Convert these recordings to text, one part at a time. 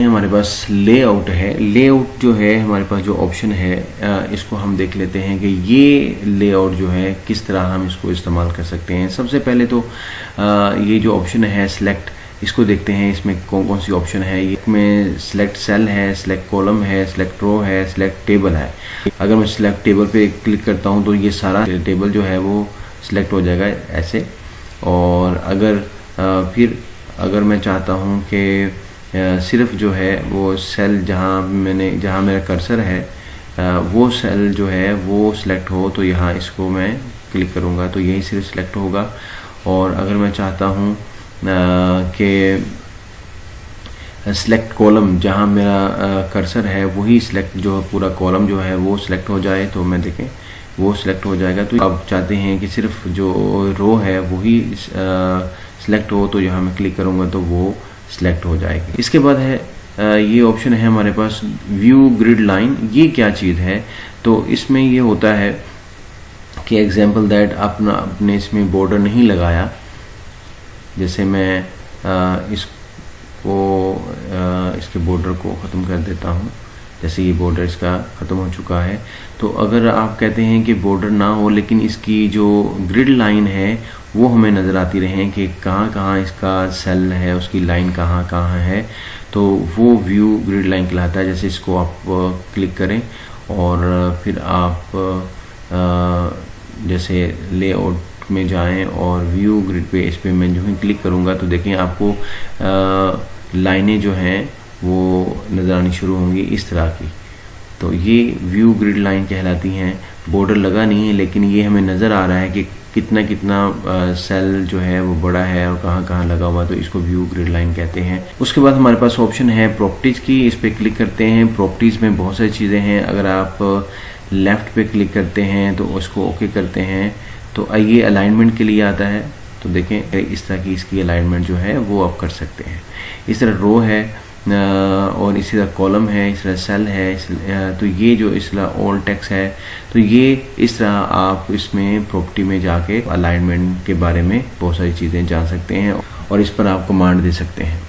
हमारे पास लेआउट है। लेआउट जो है हमारे पास जो ऑप्शन है इसको हम देख लेते हैं कि ये लेआउट जो है किस तरह हम इसको इस्तेमाल कर सकते हैं। सबसे पहले तो ये जो ऑप्शन है सिलेक्ट, इसको देखते हैं इसमें कौन कौन सी ऑप्शन है। ये में सिलेक्ट सेल है, सिलेक्ट कॉलम है, सिलेक्ट रो है, सिलेक्ट टेबल है। अगर मैं सिलेक्ट टेबल पे क्लिक करता हूँ तो ये सारा टेबल जो है वो सिलेक्ट हो जाएगा ऐसे। और फिर अगर मैं चाहता हूँ कि सिर्फ जो है वो सेल जहाँ मेरा कर्सर है वो सेल जो है वो सिलेक्ट हो, तो यहाँ इसको मैं क्लिक करूँगा तो यही सिर्फ सिलेक्ट होगा। और अगर मैं चाहता हूँ कि सिलेक्ट कॉलम, जहाँ मेरा कर्सर है वही सिलेक्ट जो पूरा कॉलम जो है वो सिलेक्ट हो जाए, तो मैं देखें वो सिलेक्ट हो जाएगा। तो आप चाहते हैं कि सिर्फ जो रो है वही सिलेक्ट हो, तो यहाँ मैं क्लिक करूँगा तो वो सिलेक्ट हो जाएगी। इसके बाद है ये ऑप्शन है हमारे पास व्यू ग्रिड लाइन। ये क्या चीज़ है? तो इसमें ये होता है कि एग्जाम्पल दैट आपने इसमें बॉर्डर नहीं लगाया, जैसे मैं इसके बॉर्डर को ख़त्म कर देता हूँ। जैसे ये बॉर्डर इसका ख़त्म हो चुका है, तो अगर आप कहते हैं कि बॉर्डर ना हो लेकिन इसकी जो ग्रिड लाइन है वो हमें नज़र आती रहे कि कहाँ कहाँ इसका सेल है, उसकी लाइन कहाँ कहाँ है, तो वो व्यू ग्रिड लाइन कहलाता है। जैसे इसको आप क्लिक करें और फिर आप जैसे लेआउट में जाएं और व्यू ग्रिड पे इस पर मैं जो ही क्लिक करूँगा तो देखें आपको लाइनें जो हैं वो नज़र आनी शुरू होंगी इस तरह की। तो ये व्यू ग्रिड लाइन कहलाती हैं। बॉर्डर लगा नहीं है लेकिन ये हमें नज़र आ रहा है कि कितना कितना सेल जो है वो बड़ा है और कहाँ कहाँ लगा हुआ, तो इसको व्यू ग्रिड लाइन कहते हैं। उसके बाद हमारे पास ऑप्शन है प्रॉपर्टीज़ की। इस पर क्लिक करते हैं। प्रॉपर्टीज़ में बहुत सारी चीज़ें हैं। अगर आप लेफ़्ट पे क्लिक करते हैं तो उसको ओके करते हैं तो ये अलाइनमेंट के लिए आता है। तो देखें इस तरह की इसकी अलाइनमेंट जो है वो आप कर सकते हैं। इस तरह रो है और इसी तरह कॉलम है, इस तरह सेल है। तो ये जो इस तरह ऑल टेक्स्ट है, तो ये इस तरह आप इसमें प्रॉपर्टी में जाके अलाइनमेंट के बारे में बहुत सारी चीज़ें जान सकते हैं और इस पर आप कमांड दे सकते हैं।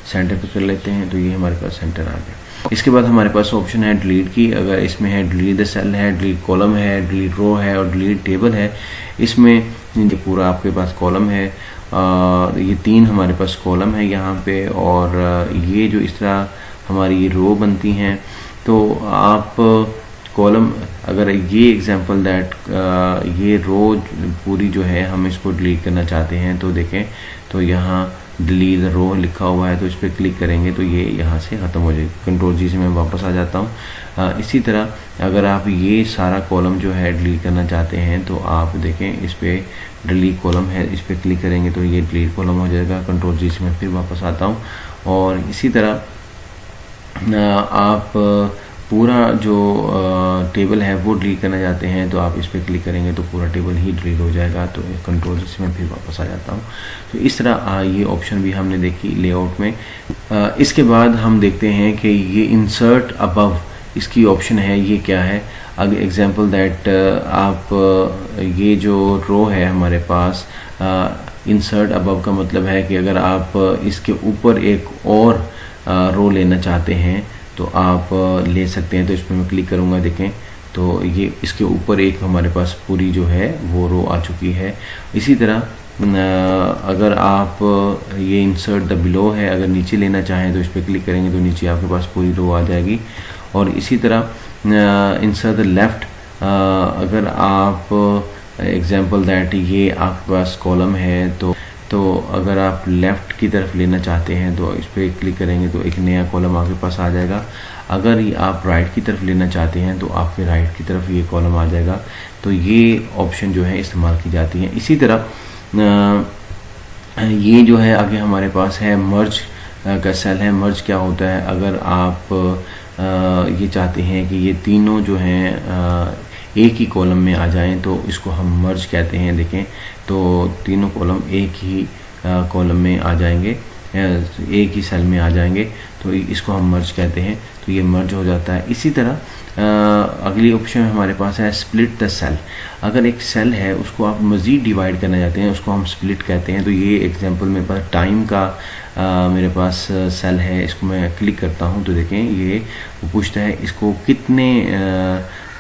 सेंटर पे कर लेते हैं तो ये हमारे पास सेंटर आ गया। इसके बाद हमारे पास ऑप्शन है डिलीट की। अगर इसमें है डिलीट द सेल है, डिलीट कॉलम है, डिलीट रो है और डिलीट टेबल है। इसमें पूरा आपके पास कॉलम है, ये 3 हमारे पास कॉलम है यहाँ पे, और ये जो इस तरह हमारी रो बनती हैं। तो आप कॉलम, अगर ये एग्जांपल दैट ये रो पूरी जो है हम इसको डिलीट करना चाहते हैं तो देखें तो यहाँ डिलीट द रो लिखा हुआ है, तो इस पर क्लिक करेंगे तो ये यहाँ से ख़त्म हो जाएगी। कंट्रोल जी से मैं वापस आ जाता हूँ। इसी तरह अगर आप ये सारा कॉलम जो है डिलीट करना चाहते हैं तो आप देखें इस पर डिलीट कॉलम है, इस पर क्लिक करेंगे तो ये डिलीट कॉलम हो जाएगा। कंट्रोल जी से मैं फिर वापस आता हूँ। और इसी तरह आप पूरा जो टेबल है वो डिलीट करना चाहते हैं तो आप इस पर क्लिक करेंगे तो पूरा टेबल ही डिलीट हो जाएगा। तो कंट्रोल से मैं फिर वापस आ जाता हूँ। तो इस तरह ये ऑप्शन भी हमने देखी लेआउट में। इसके बाद हम देखते हैं कि ये इंसर्ट अबव, इसकी ऑप्शन है, ये क्या है। अगर एग्जांपल दैट आप ये जो रो है हमारे पास, इंसर्ट अबव का मतलब है कि अगर आप इसके ऊपर एक और रो लेना चाहते हैं तो आप ले सकते हैं। तो इस पर मैं क्लिक करूँगा, देखें तो ये इसके ऊपर एक हमारे पास पूरी जो है वो रो आ चुकी है। इसी तरह अगर आप ये इंसर्ट द बिलो है, अगर नीचे लेना चाहें तो इस पर क्लिक करेंगे तो नीचे आपके पास पूरी रो आ जाएगी। और इसी तरह इंसर्ट द लेफ़्ट, अगर आप एग्जांपल दैट ये आपके पास कॉलम है तो अगर आप लेफ़्ट की तरफ लेना चाहते हैं तो इस पर क्लिक करेंगे तो एक नया कॉलम आपके पास आ जाएगा। अगर आप राइट की तरफ लेना चाहते हैं तो आपके राइट की तरफ ये कॉलम आ जाएगा। तो ये ऑप्शन जो है इस्तेमाल की जाती हैं। इसी तरह ये जो है आगे हमारे पास है मर्ज का सेल है। मर्ज क्या होता है? अगर आप ये चाहते हैं कि ये तीनों जो हैं एक ही कॉलम में आ जाएं तो इसको हम मर्ज कहते हैं। देखें तो तीनों कॉलम एक ही कॉलम में आ जाएंगे, एक ही सेल में आ जाएंगे, तो इसको हम मर्ज कहते हैं। तो ये मर्ज हो जाता है। इसी तरह अगली ऑप्शन हमारे पास है स्प्लिट द सेल। अगर एक सेल है उसको आप मज़ीद डिवाइड करना चाहते हैं, उसको हम स्प्लिट कहते हैं। तो ये एग्जांपल मेरे पास टाइम का मेरे पास सेल है, इसको मैं क्लिक करता हूँ तो देखें ये पूछता है इसको कितने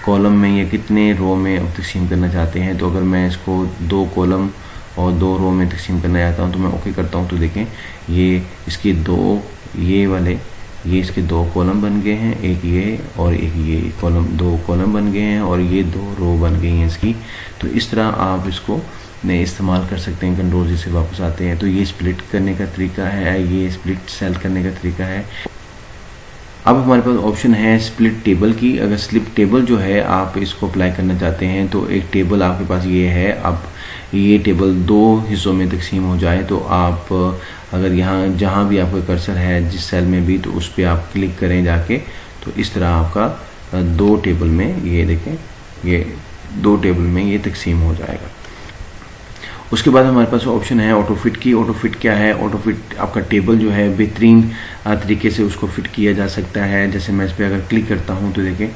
कॉलम में या कितने रो में अब तकसीम करना चाहते हैं। तो अगर मैं इसको 2 कॉलम और 2 रो में तकसीम करना चाहता हूँ तो मैं ओके करता हूँ। तो देखें ये इसके 2 ये वाले ये इसके 2 कॉलम बन गए हैं, एक ये और एक ये कॉलम, 2 कॉलम बन गए हैं और ये 2 रो बन गई हैं इसकी। तो इस तरह आप इसको ने इस्तेमाल कर सकते हैं। कंट्रोल जी से वापस आते हैं तो ये स्प्लिट करने का तरीका है, ये स्प्लिट सेल करने का तरीका है। अब हमारे पास ऑप्शन है स्प्लिट टेबल की। अगर स्प्लिट टेबल जो है आप इसको अप्लाई करना चाहते हैं तो एक टेबल आपके पास ये है, अब ये टेबल 2 हिस्सों में तकसीम हो जाए तो आप अगर यहाँ जहाँ भी आपका कर्सर है जिस सेल में भी, तो उस पर आप क्लिक करें जाके, तो इस तरह आपका 2 टेबल में ये देखें ये 2 टेबल में ये तकसीम हो जाएगा। उसके बाद हमारे पास ऑप्शन है ऑटो फिट की। ऑटो फिट क्या है? ऑटो फिट आपका टेबल जो है बेहतरीन तरीके से उसको फिट किया जा सकता है। जैसे मैं इस पर अगर क्लिक करता हूँ तो देखें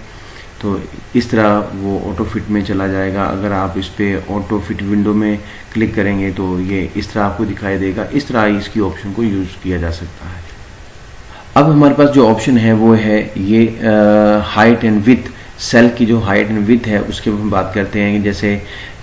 तो इस तरह वो ऑटो फिट में चला जाएगा। अगर आप इस पर ऑटो फिट विंडो में क्लिक करेंगे तो ये इस तरह आपको दिखाई देगा। इस तरह इसकी ऑप्शन को यूज़ किया जा सकता है। अब हमारे पास जो ऑप्शन है वो है ये हाइट एंड विड्थ। सेल की जो हाइट एंड विड्थ है उसके हम बात करते हैं। जैसे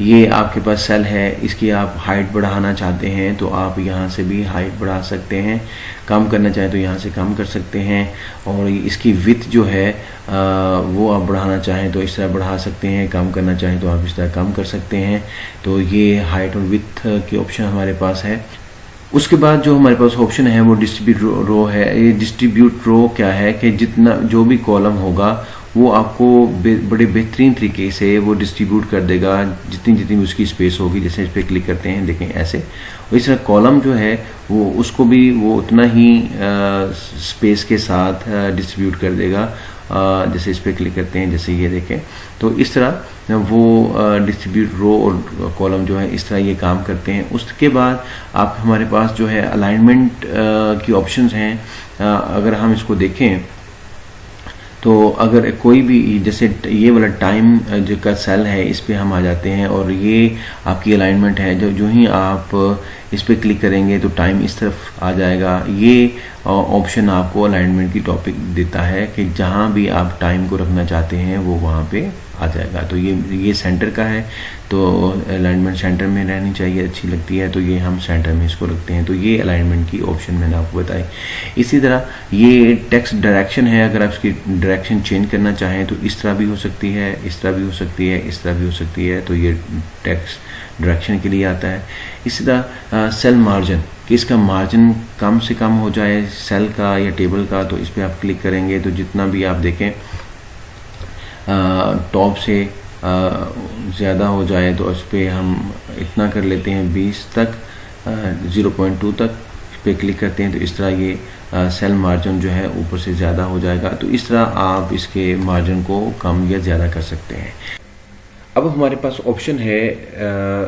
ये आपके पास सेल है, इसकी आप हाइट बढ़ाना चाहते हैं तो आप यहाँ से भी हाइट बढ़ा सकते हैं, कम करना चाहें तो यहाँ से कम कर सकते हैं। और इसकी विड्थ जो है वो आप बढ़ाना चाहें तो इस तरह बढ़ा सकते हैं, कम करना चाहें तो आप इस तरह कम कर सकते हैं। तो ये हाइट और विड्थ की ऑप्शन हमारे पास है। उसके बाद जो हमारे पास ऑप्शन है वो डिस्ट्रीब्यूट रो है। ये डिस्ट्रीब्यूट रो क्या है कि जितना जो भी कॉलम होगा वो आपको बड़े बेहतरीन तरीके से वो डिस्ट्रीब्यूट कर देगा जितनी जितनी उसकी स्पेस होगी। जैसे इस पर क्लिक करते हैं देखें ऐसे, और इस तरह कॉलम जो है वो उसको भी वो उतना ही स्पेस के साथ डिस्ट्रीब्यूट कर देगा। जैसे इस पर क्लिक करते हैं, जैसे ये देखें, तो इस तरह वो डिस्ट्रीब्यूट रो और कॉलम जो है इस तरह ये काम करते हैं। उसके बाद आप हमारे पास जो है अलाइनमेंट की ऑप्शंस हैं। अगर हम इसको देखें तो अगर कोई भी जैसे ये वाला टाइम जो का सेल है इस पे हम आ जाते हैं और ये आपकी अलाइनमेंट है। जो ही आप इस पे क्लिक करेंगे तो टाइम इस तरफ आ जाएगा। ये ऑप्शन आपको अलाइनमेंट की टॉपिक देता है कि जहाँ भी आप टाइम को रखना चाहते हैं वो वहाँ पे आ जाएगा। तो ये सेंटर का है तो अलाइनमेंट सेंटर में रहनी चाहिए, अच्छी लगती है तो ये हम सेंटर में इसको रखते हैं। तो ये अलाइनमेंट की ऑप्शन मैंने आपको बताई। इसी तरह ये टेक्स्ट डायरेक्शन है। अगर आप इसकी डायरेक्शन चेंज करना चाहें तो इस तरह भी हो सकती है, इस तरह भी हो सकती है, इस तरह भी हो सकती है। तो ये टेक्स्ट डायरेक्शन के लिए आता है। इसी तरह सेल मार्जिन कि इसका मार्जिन कम से कम हो जाए सेल का या टेबल का, तो इस पर आप क्लिक करेंगे तो जितना भी आप देखें टॉप से ज़्यादा हो जाए तो इस पर हम इतना कर लेते हैं 20 तक, 0.2 तक इस पर क्लिक करते हैं तो इस तरह ये सेल मार्जिन जो है ऊपर से ज़्यादा हो जाएगा। तो इस तरह आप इसके मार्जिन को कम या ज़्यादा कर सकते हैं। अब हमारे पास ऑप्शन है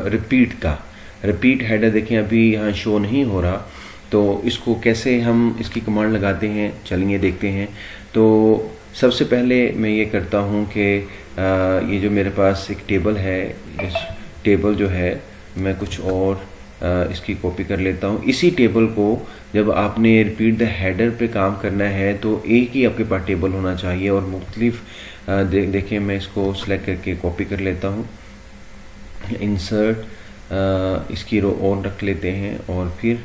रिपीट का। रिपीट हेडर देखें अभी यहाँ शो नहीं हो रहा, तो इसको कैसे हम इसकी कमांड लगाते हैं चलिए देखते हैं। तो सबसे पहले मैं ये करता हूँ कि ये जो मेरे पास एक टेबल है, इस टेबल जो है मैं कुछ और इसकी कॉपी कर लेता हूँ। इसी टेबल को जब आपने रिपीट द हेडर पे काम करना है तो एक ही आपके पास टेबल होना चाहिए और मुख्तलिफ देखें मैं इसको सिलेक्ट करके कॉपी कर लेता हूँ। इंसर्ट इसकी रो ऑन रख लेते हैं और फिर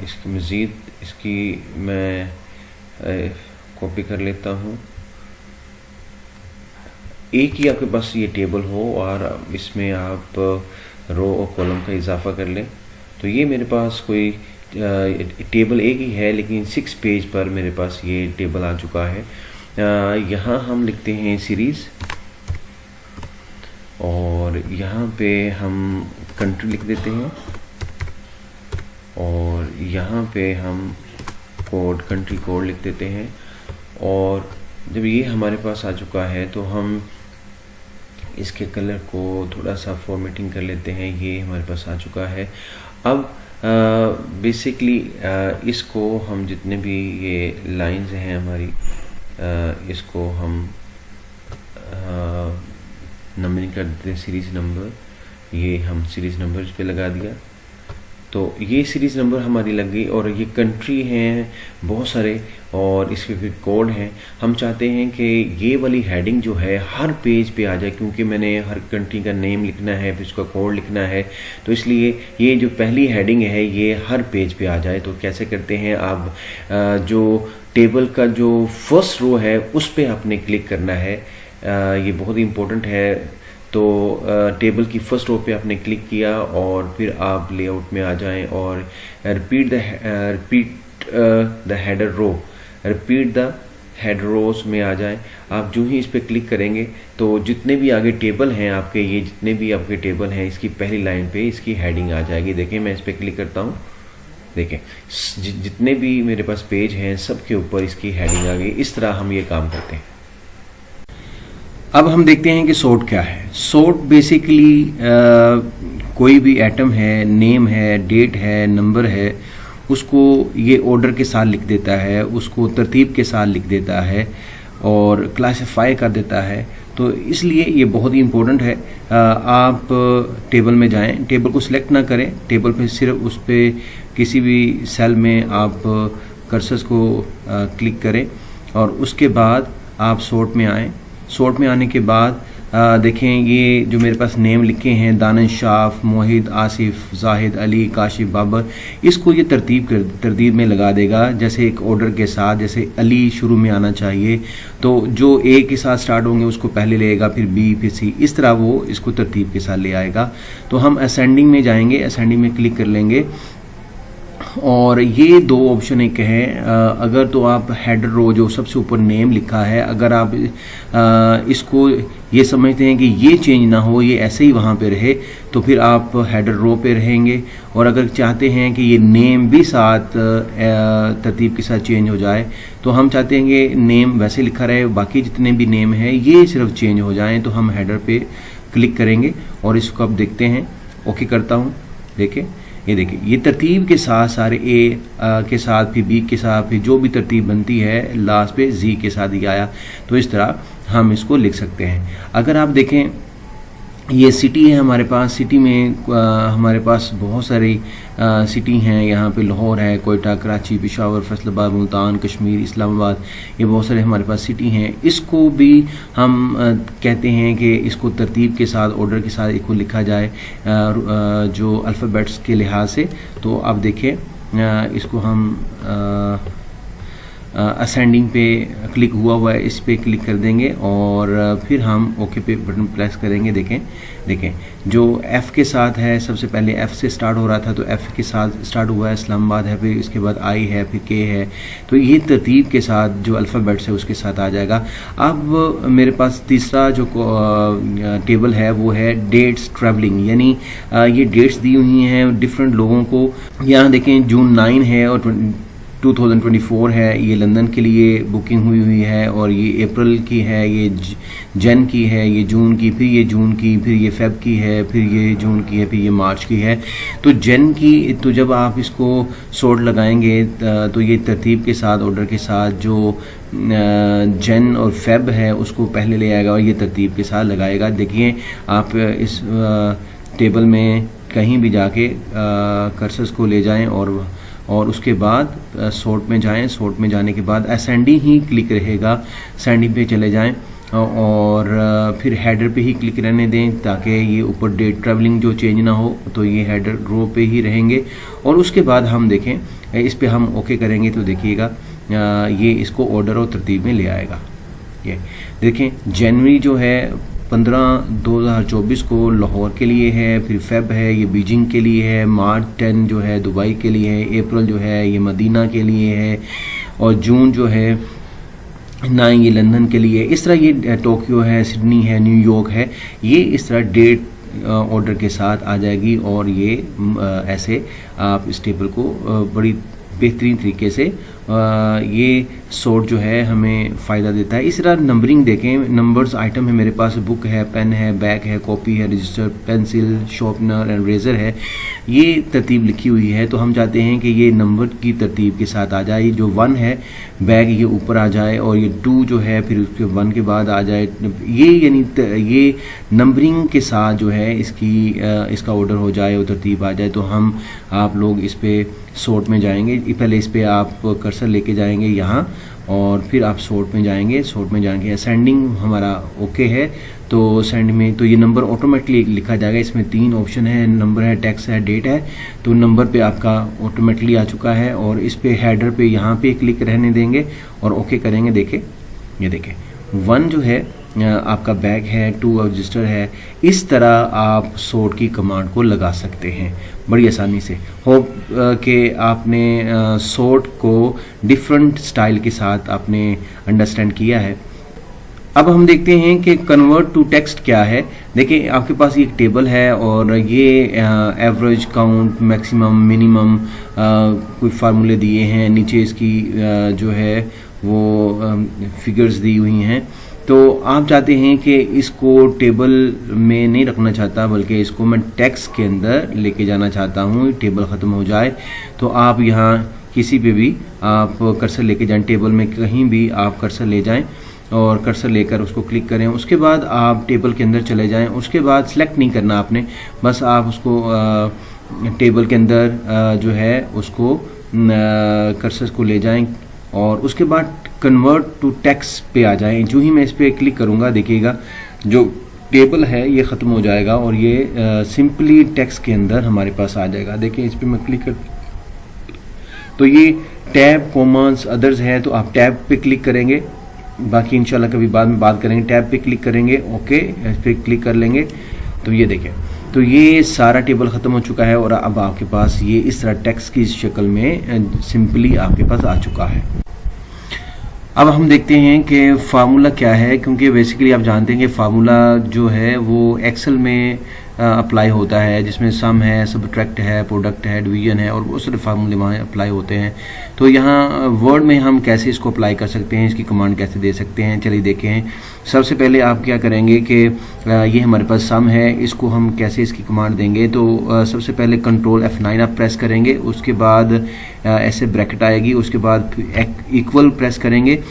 इसकी मज़ीद इसकी मैं कॉपी कर लेता हूँ। एक ही आपके पास ये टेबल हो और इसमें आप रो और कॉलम का इजाफा कर लें। तो ये मेरे पास कोई टेबल एक ही है लेकिन 6 पेज पर मेरे पास ये टेबल आ चुका है। यहाँ हम लिखते हैं सीरीज़ और यहाँ पे हम कंट्री लिख देते हैं और यहाँ पे हम कोड कंट्री कोड लिख देते हैं। और जब ये हमारे पास आ चुका है तो हम इसके कलर को थोड़ा सा फॉर्मेटिंग कर लेते हैं। ये हमारे पास आ चुका है। अब बेसिकली इसको हम जितने भी ये लाइंस हैं हमारी इसको हम नंबरिंग कर देते हैं, सीरीज नंबर। ये हम सीरीज नंबर इस पे लगा दिया, तो ये सीरीज नंबर हमारी लग गई। और ये कंट्री हैं बहुत सारे और इसके फिर कोड हैं। हम चाहते हैं कि ये वाली हेडिंग जो है हर पेज पे आ जाए, क्योंकि मैंने हर कंट्री का नेम लिखना है, फिर उसका कोड लिखना है, तो इसलिए ये जो पहली हेडिंग है ये हर पेज पे आ जाए। तो कैसे करते हैं, आप जो टेबल का जो फर्स्ट रो है उस पर आपने क्लिक करना है, ये बहुत ही इंपॉर्टेंट है। तो टेबल की फर्स्ट रो पे आपने क्लिक किया और फिर आप लेआउट में आ जाएं और repeat the header row, repeat the head rows में आ जाएं। आप जो ही इस पे क्लिक करेंगे तो जितने भी आगे टेबल हैं आपके, ये जितने भी आपके टेबल हैं, इसकी पहली लाइन पे इसकी हेडिंग आ जाएगी। देखें, मैं इस पे क्लिक करता हूँ, देखें जितने भी मेरे पास पेज हैं सबके ऊपर इसकी हेडिंग आ गई। इस तरह हम ये काम करते हैं। अब हम देखते हैं कि सॉर्ट क्या है। सॉर्ट बेसिकली कोई भी आइटम है, नेम है, डेट है, नंबर है, उसको ये ऑर्डर के साथ लिख देता है, उसको तरतीब के साथ लिख देता है और क्लासिफाई कर देता है। तो इसलिए ये बहुत ही इम्पोर्टेंट है। आप टेबल में जाएं, टेबल को सिलेक्ट ना करें, टेबल पे सिर्फ उस पर किसी भी सेल में आप कर्सर्स को क्लिक करें और उसके बाद आप सॉर्ट में आएँ। सॉर्ट में आने के बाद देखें, ये जो मेरे पास नेम लिखे हैं, दानिश, शाफ, मोहित, आसिफ, जाहिद, अली, काशिफ, बाबर, इसको ये तरतीब में लगा देगा, जैसे एक ऑर्डर के साथ। जैसे अली शुरू में आना चाहिए, तो जो ए के साथ स्टार्ट होंगे उसको पहले लेगा, फिर बी, फिर सी, इस तरह वो इसको तरतीब के साथ ले आएगा। तो हम असेंडिंग में जाएंगे, असेंडिंग में क्लिक कर लेंगे और ये दो ऑप्शन एक है। अगर तो आप हेडर रो जो सबसे ऊपर नेम लिखा है, अगर आप इसको ये समझते हैं कि ये चेंज ना हो, ये ऐसे ही वहाँ पे रहे, तो फिर आप हेडर रो पे रहेंगे। और अगर चाहते हैं कि ये नेम भी साथ तरतीब के साथ चेंज हो जाए, तो हम चाहते हैं कि नेम वैसे लिखा रहे, बाकी जितने भी नेम है ये सिर्फ चेंज हो जाएं, तो हम हेडर पे क्लिक करेंगे और इसको अब देखते हैं। ओके करता हूँ, देखें, ये देखिए, ये तरतीब के साथ सारे ए के साथ, फिर बी के साथ, फिर जो भी तरतीब बनती है लास्ट पे जी के साथ ही आया। तो इस तरह हम इसको लिख सकते हैं। अगर आप देखें, ये सिटी है हमारे पास, सिटी में हमारे पास बहुत सारी सिटी हैं। यहाँ पे लाहौर है, कोयटा, कराची, पेशावर, फैसलाबाद, मुल्तान, कश्मीर, इस्लामाबाद, ये बहुत सारे हमारे पास सिटी हैं। इसको भी हम कहते हैं कि इसको तरतीब के साथ, ऑर्डर के साथ इसको लिखा जाए जो अल्फ़ाबेट्स के लिहाज से। तो आप देखें, इसको हम असेंडिंग पे क्लिक हुआ है, इस पे क्लिक कर देंगे और फिर हम ओके पे बटन प्रेस करेंगे। देखें जो एफ़ के साथ है, सबसे पहले एफ़ से स्टार्ट हो रहा था, तो एफ़ के साथ स्टार्ट हुआ है, इस्लामाबाद है, फिर इसके बाद आई है, फिर के है। तो ये तरतीब के साथ जो अल्फ़ाबेट्स है उसके साथ आ जाएगा। अब मेरे पास तीसरा जो टेबल है वो है डेट्स ट्रैवलिंग, यानी ये डेट्स दी हुई हैं डिफरेंट लोगों को। यहाँ देखें, जून 9 है और 2024 है, ये लंदन के लिए बुकिंग हुई है, और ये अप्रैल की है, ये जन की है, ये जून की, फिर ये जून की, फिर ये फेब की है, फिर ये जून की है, फिर ये मार्च की है। तो जन की, तो जब आप इसको सॉर्ट लगाएंगे तो ये तरतीब के साथ, ऑर्डर के साथ जो जन और फेब है उसको पहले ले आएगा और ये तरतीब के साथ लगाएगा। देखिए, आप इस टेबल में कहीं भी जाके कर्सर्स को ले जाएं और उसके बाद सॉर्ट में जाएं। सॉर्ट में जाने के बाद असेंडिंग ही क्लिक रहेगा, असेंडिंग पे चले जाएं और फिर हेडर पे ही क्लिक रहने दें ताकि ये ऊपर डेट ट्रैवलिंग जो चेंज ना हो, तो ये हेडर रो पे ही रहेंगे। और उसके बाद हम देखें, इस पे हम ओके करेंगे तो देखिएगा ये इसको ऑर्डर और तरतीब में ले आएगा। ये देखें, जनवरी जो है 15/2024 को लाहौर के लिए है, फिर फेब है ये बीजिंग के लिए है, मार्च 10 जो है दुबई के लिए है, अप्रैल जो है ये मदीना के लिए है, और जून जो है 9 ये लंदन के लिए। इस तरह ये टोक्यो है, सिडनी है, न्यूयॉर्क है, ये इस तरह डेट ऑर्डर के साथ आ जाएगी। और ये ऐसे आप इस टेबल को बड़ी बेहतरीन तरीके से ये सॉर्ट जो है हमें फ़ायदा देता है। इस तरह नंबरिंग देखें, नंबर्स आइटम है, मेरे पास बुक है, पेन है, बैग है, कॉपी है, register, pencil, sharpener and eraser है, ये तरतीब लिखी हुई है। तो हम चाहते हैं कि ये नंबर की तरतीब के साथ आ जाए। जो 1 है बैग ये ऊपर आ जाए और ये 2 जो है फिर उसके 1 के बाद आ जाए, ये यानी ये नंबरिंग के साथ जो है इसका ऑर्डर हो जाए और तरतीब आ जाए। तो हम आप लोग इस पे सॉर्ट में जाएंगे, पहले इस पे आप कर्सर लेके जाएंगे यहाँ और फिर आप सॉर्ट में जाएंगे। सॉर्ट में जाएंगे असेंडिंग हमारा ओके है, तो सेंड में तो ये नंबर ऑटोमेटिकली लिखा जाएगा। इसमें 3 ऑप्शन है, नंबर है, टेक्स्ट है, डेट है। तो नंबर पे आपका ऑटोमेटिकली आ चुका है और इस पे हेडर पे यहाँ पे क्लिक रहने देंगे और ओके करेंगे। देखें, ये देखें 1 जो है आपका बैग है, 2 रजिस्टर है। इस तरह आप सॉर्ट की कमांड को लगा सकते हैं बड़ी आसानी से। होप कि आपने सॉर्ट को डिफरेंट स्टाइल के साथ आपने अंडरस्टैंड किया है। अब हम देखते हैं कि कन्वर्ट टू टेक्स्ट क्या है। देखिए आपके पास एक टेबल है और ये एवरेज, काउंट, मैक्सिमम, मिनिमम कोई फार्मूले दिए हैं। नीचे इसकी जो है वो फिगर्स दी हुई हैं। तो आप चाहते हैं कि इसको टेबल में नहीं रखना चाहता, बल्कि इसको मैं टेक्स्ट के अंदर लेके जाना चाहता हूँ, टेबल ख़त्म हो जाए। तो आप यहाँ किसी पे भी आप कर्सर लेके जाएं, टेबल में कहीं भी आप कर्सर ले जाएं और कर्सर लेकर उसको क्लिक करें। उसके बाद आप टेबल के अंदर चले जाएं। उसके बाद सिलेक्ट नहीं करना आपने, बस आप उसको टेबल के अंदर जो है उसको कर्सर को ले जाएं और उसके बाद कन्वर्ट टू टेक्स्ट पे आ जाएं। जो ही मैं इस पे क्लिक करूंगा, देखिएगा जो टेबल है ये ख़त्म हो जाएगा और ये सिंपली टेक्स्ट के अंदर हमारे पास आ जाएगा। देखिए इस पे मैं क्लिक कर, तो ये टैब, कॉमन्स, अदर्स है, तो आप टैब पे क्लिक करेंगे। बाकी इंशाल्लाह कभी बाद में बात करेंगे। टैब पे क्लिक करेंगे, ओके, इस पे क्लिक कर लेंगे। तो ये देखें, तो ये सारा टेबल ख़त्म हो चुका है और अब आपके पास ये इस तरह टेक्स्ट की शक्ल में सिंपली आपके पास आ चुका है। अब हम देखते हैं कि फार्मूला क्या है, क्योंकि बेसिकली आप जानते हैं कि फार्मूला जो है वो एक्सेल में अप्लाई होता है, जिसमें सम है, सबट्रैक्ट है, प्रोडक्ट है, डिवीजन है और बहुत सारे फार्मूले वहाँ अप्लाई होते हैं। तो यहाँ वर्ड में हम कैसे इसको अप्लाई कर सकते हैं, इसकी कमांड कैसे दे सकते हैं, चलिए देखें। सबसे पहले आप क्या करेंगे कि ये हमारे पास सम है, इसको हम कैसे इसकी कमांड देंगे। तो सबसे पहले कंट्रोल F9 आप प्रेस करेंगे, उसके बाद ऐसे ब्रैकेट आएगी, उसके बाद इक्वल प्रेस करेंगे।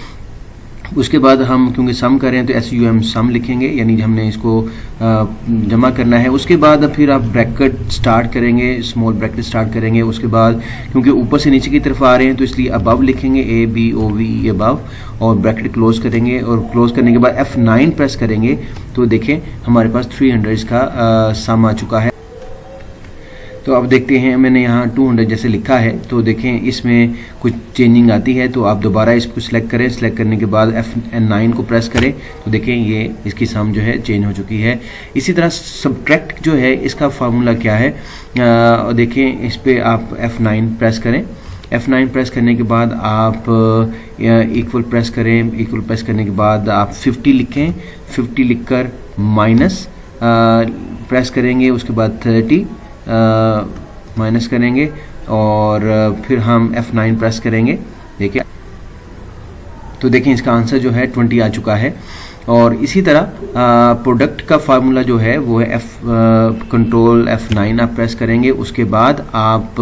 उसके बाद हम क्योंकि सम कर रहे हैं तो SUM सम लिखेंगे, यानी हमने इसको जमा करना है। उसके बाद फिर आप ब्रैकेट स्टार्ट करेंगे, स्मॉल ब्रैकेट स्टार्ट करेंगे। उसके बाद क्योंकि ऊपर से नीचे की तरफ आ रहे हैं तो इसलिए अबव लिखेंगे, ABOVE अबव, और ब्रैकेट क्लोज करेंगे। और क्लोज करने के बाद F9 प्रेस करेंगे तो देखें हमारे पास 300 का सम आ चुका है। तो अब देखते हैं, मैंने यहाँ 200 जैसे लिखा है, तो देखें इसमें कुछ चेंजिंग आती है। तो आप दोबारा इसको सिलेक्ट करें, सिलेक्ट करने के बाद F9 को प्रेस करें तो देखें ये इसकी सम जो है चेंज हो चुकी है। इसी तरह सब्ट्रैक्ट जो है इसका फार्मूला क्या है, देखें इस पर आप F9 प्रेस करें। F9 प्रेस करने के बाद आप इक्वल प्रेस करें। इक्वल प्रेस करने के बाद आप 50 लिखें, 50 लिखकर माइनस प्रेस करेंगे। उसके बाद 30 माइनस करेंगे और फिर हम F9 प्रेस करेंगे। देखिए, तो देखें इसका आंसर जो है 20 आ चुका है। और इसी तरह प्रोडक्ट का फार्मूला जो है वो है कंट्रोल F9 आप प्रेस करेंगे। उसके बाद आप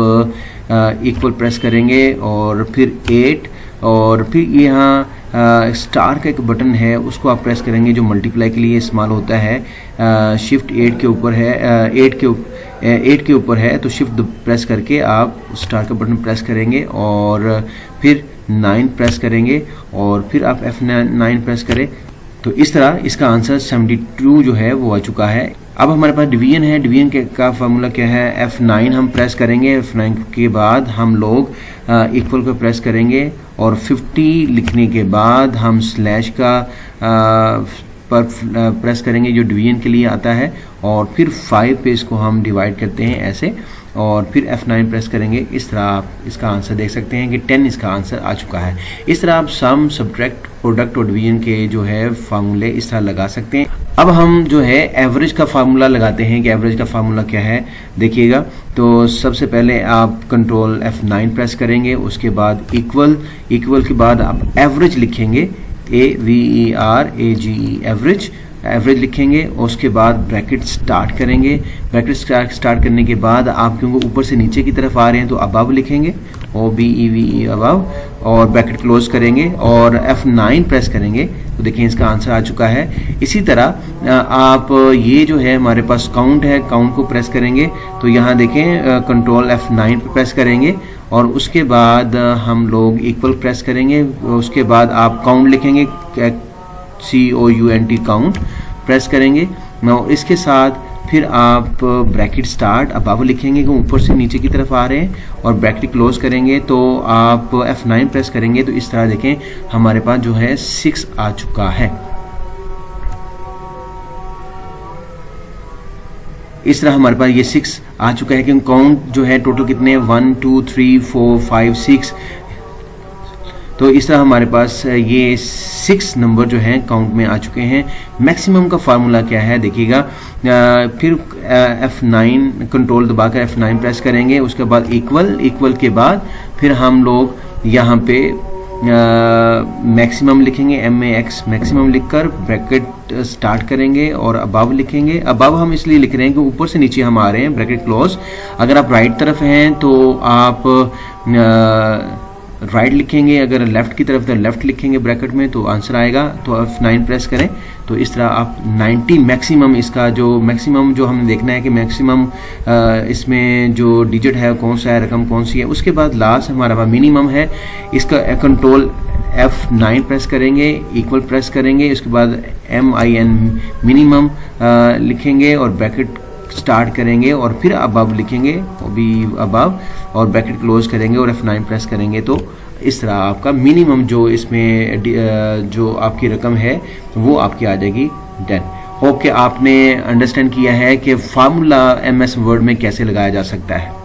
इक्वल प्रेस करेंगे और फिर 8, और फिर यहाँ स्टार का एक बटन है उसको आप प्रेस करेंगे, जो मल्टीप्लाई के लिए इस्तेमाल होता है। शिफ्ट 8 के ऊपर है, 8 के ऊपर है, तो शिफ्ट प्रेस करके आप स्टार का बटन प्रेस करेंगे और फिर 9 प्रेस करेंगे और फिर आप F9 प्रेस करें। तो इस तरह इसका आंसर 72 जो है वो आ चुका है। अब हमारे पास डिवीजन है। डिवीजन का फार्मूला क्या है, F9 हम प्रेस करेंगे। F9 के बाद हम लोग इक्वल को प्रेस करेंगे और 50 लिखने के बाद हम स्लैश का पर प्रेस करेंगे, जो डिवीजन के लिए आता है, और फिर 5 पे इसको हम डिवाइड करते हैं ऐसे। और फिर F9 प्रेस करेंगे। इस तरह आप इसका आंसर देख सकते हैं कि 10 इसका आंसर आ चुका है। इस तरह आप सम, सब्ट्रैक्ट, प्रोडक्ट और डिवीजन के जो है फार्मूले इस तरह लगा सकते हैं। अब हम जो है एवरेज का फार्मूला लगाते हैं कि एवरेज का फार्मूला क्या है। देखिएगा, तो सबसे पहले आप कंट्रोल F9 प्रेस करेंगे, उसके बाद इक्वल के बाद आप एवरेज लिखेंगे, AVERAGE एवरेज लिखेंगे। उसके बाद ब्रैकेट स्टार्ट करेंगे। ब्रैकेट स्टार्ट करने के बाद आप क्योंकि ऊपर से नीचे की तरफ आ रहे हैं तो अबव लिखेंगे, OBEVE अबव, और ब्रैकेट क्लोज करेंगे और F9 प्रेस करेंगे। तो देखिए इसका आंसर आ चुका है। इसी तरह आप ये जो है हमारे पास काउंट है, काउंट को प्रेस करेंगे तो यहाँ देखें कंट्रोल F9 प्रेस करेंगे और उसके बाद हम लोग इक्वल प्रेस करेंगे। उसके बाद आप काउंट लिखेंगे, COUNT काउंट प्रेस करेंगे। इसके साथ फिर आप ब्रैकेट स्टार्ट अबव लिखेंगे कि ऊपर से नीचे की तरफ आ रहे हैं और ब्रैकेट क्लोज करेंगे तो आप F9 प्रेस करेंगे। तो इस तरह देखें हमारे पास जो है 6 आ चुका है। इस तरह हमारे पास ये 6 आ चुका है कि काउंट जो है टोटल कितने 1 2 3 4 5 6। तो इस तरह हमारे पास ये 6 नंबर जो हैं काउंट में आ चुके हैं। मैक्सिमम का फार्मूला क्या है देखिएगा, फिर F9 कंट्रोल दबाकर F9 प्रेस करेंगे। उसके बाद इक्वल के बाद फिर हम लोग यहाँ पे मैक्सिमम लिखेंगे, MAX मैक्सिमम लिखकर ब्रैकेट स्टार्ट करेंगे और अबव लिखेंगे। अबव हम इसलिए लिख रहे हैं कि ऊपर से नीचे हम आ रहे हैं, ब्रैकेट क्लोज। अगर आप राइट तरफ हैं तो आप राइट लिखेंगे, अगर लेफ्ट की तरफ तो लेफ्ट लिखेंगे ब्रैकेट में तो आंसर आएगा। तो F9 प्रेस करें तो इस तरह आप 90 मैक्सिमम, इसका जो मैक्सिमम जो हमें देखना है कि मैक्सिमम इसमें जो डिजिट है कौन सा है, रकम कौन सी है। उसके बाद लास्ट हमारा पास मिनिमम है, इसका कंट्रोल F9 प्रेस करेंगे, इक्वल प्रेस करेंगे। उसके बाद MIN मिनिमम लिखेंगे और ब्रैकेट स्टार्ट करेंगे और फिर अबव लिखेंगे, भी अबव, और ब्रैकेट क्लोज करेंगे और F9 प्रेस करेंगे। तो इस तरह आपका मिनिमम जो इसमें जो आपकी रकम है वो आपकी आ जाएगी। डन। होप कि आपने अंडरस्टैंड किया है कि फार्मूला MS वर्ड में कैसे लगाया जा सकता है।